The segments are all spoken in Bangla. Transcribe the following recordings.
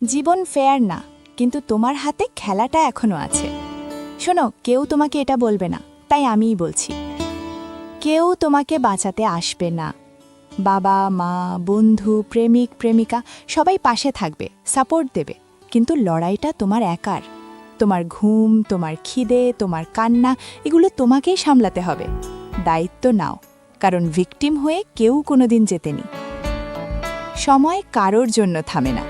জীবন ফেয়ার না, কিন্তু তোমার হাতে খেলাটা এখনো আছে। শোনো, কেউ তোমাকে এটা বলবে না, তাই আমিই বলছি। কেউ তোমাকে বাঁচাতে আসবে না। বাবা মা, বন্ধু, প্রেমিক প্রেমিকা সবাই পাশে থাকবে, সাপোর্ট দেবে, কিন্তু লড়াইটা তোমার একার। তোমার ঘুম, তোমার খিদে, তোমার কান্না, এগুলো তোমাকেই সামলাতে হবে। দায়িত্ব নাও, কারণ ভিকটিম হয়ে কেউ কোনোদিন জেতেনি। সময় কারোর জন্য থামে না।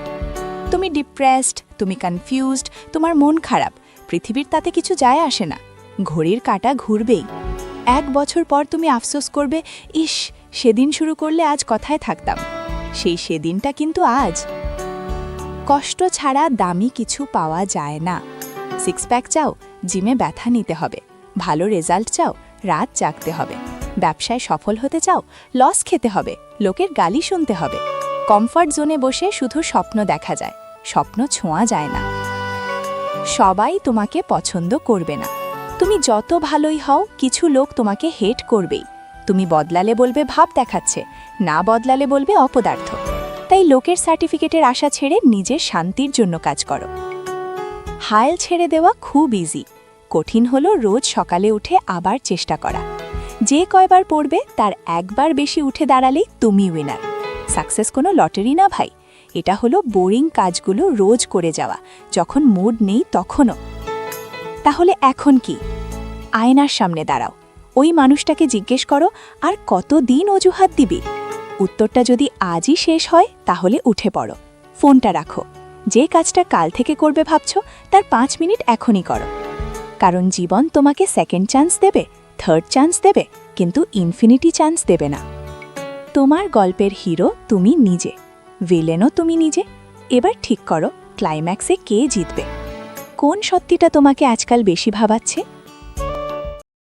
তুমি ডিপ্রেসড, তুমি কনফিউজড, তোমার মন খারাপ, পৃথিবীর তাতে কিছু যায় আসে না। ঘড়ির কাঁটা ঘুরবেই। 1 বছর পর তুমি আফসোস করবে, ইস, সেদিন শুরু করলে আজ কথায় থাকতাম। সেই সেদিনটা কিন্তু আজ। কষ্ট ছাড়া দামি কিছু পাওয়া যায় না। 6 প্যাক চাও, জিমে ব্যথা নিতে হবে। ভালো রেজাল্ট চাও, রাত জাগতে হবে। ব্যবসায় সফল হতে চাও, লস খেতে হবে, লোকের গালি শুনতে হবে। কমফর্ট জোনে বসে শুধু স্বপ্ন দেখা যায়, স্বপ্ন ছোঁয়া যায় না। সবাই তোমাকে পছন্দ করবে না। তুমি যত ভালোই হও, কিছু লোক তোমাকে হেট করবেই। তুমি বদলালে বলবে ভাব দেখাচ্ছে, না বদলালে বলবে অপদার্থ। তাই লোকের সার্টিফিকেটের আশা ছেড়ে নিজের শান্তির জন্য কাজ করো। হাল ছেড়ে দেওয়া খুব ইজি, কঠিন হলো রোজ সকালে উঠে আবার চেষ্টা করা। যে কয়বার পড়বে তার একবার বেশি উঠে দাঁড়ালেই তুমি উইনার। সাকসেস কোনো লটারি না ভাই, এটা হলো বোরিং কাজগুলো রোজ করে যাওয়া, যখন মুড নেই তখনও। তাহলে এখন কি? আয়নার সামনে দাঁড়াও, ওই মানুষটাকে জিজ্ঞেস করো, আর কতদিন অজুহাত দিবি? উত্তরটা যদি আজই শেষ হয়, তাহলে উঠে পড়ো, ফোনটা রাখো। যে কাজটা কাল থেকে করবে ভাবছো, তার 5 মিনিট এখনই করো। কারণ জীবন তোমাকে সেকেন্ড চান্স দেবে, থার্ড চান্স দেবে, কিন্তু ইনফিনিটি চান্স দেবে না। তোমার গল্পের হিরো তুমি নিজে, ভিলেনও তুমি নিজে। এবার ঠিক করো, ক্লাইম্যাক্সে কে জিতবে? কোন সত্যিটা তোমাকে আজকাল বেশি ভাবাচ্ছে?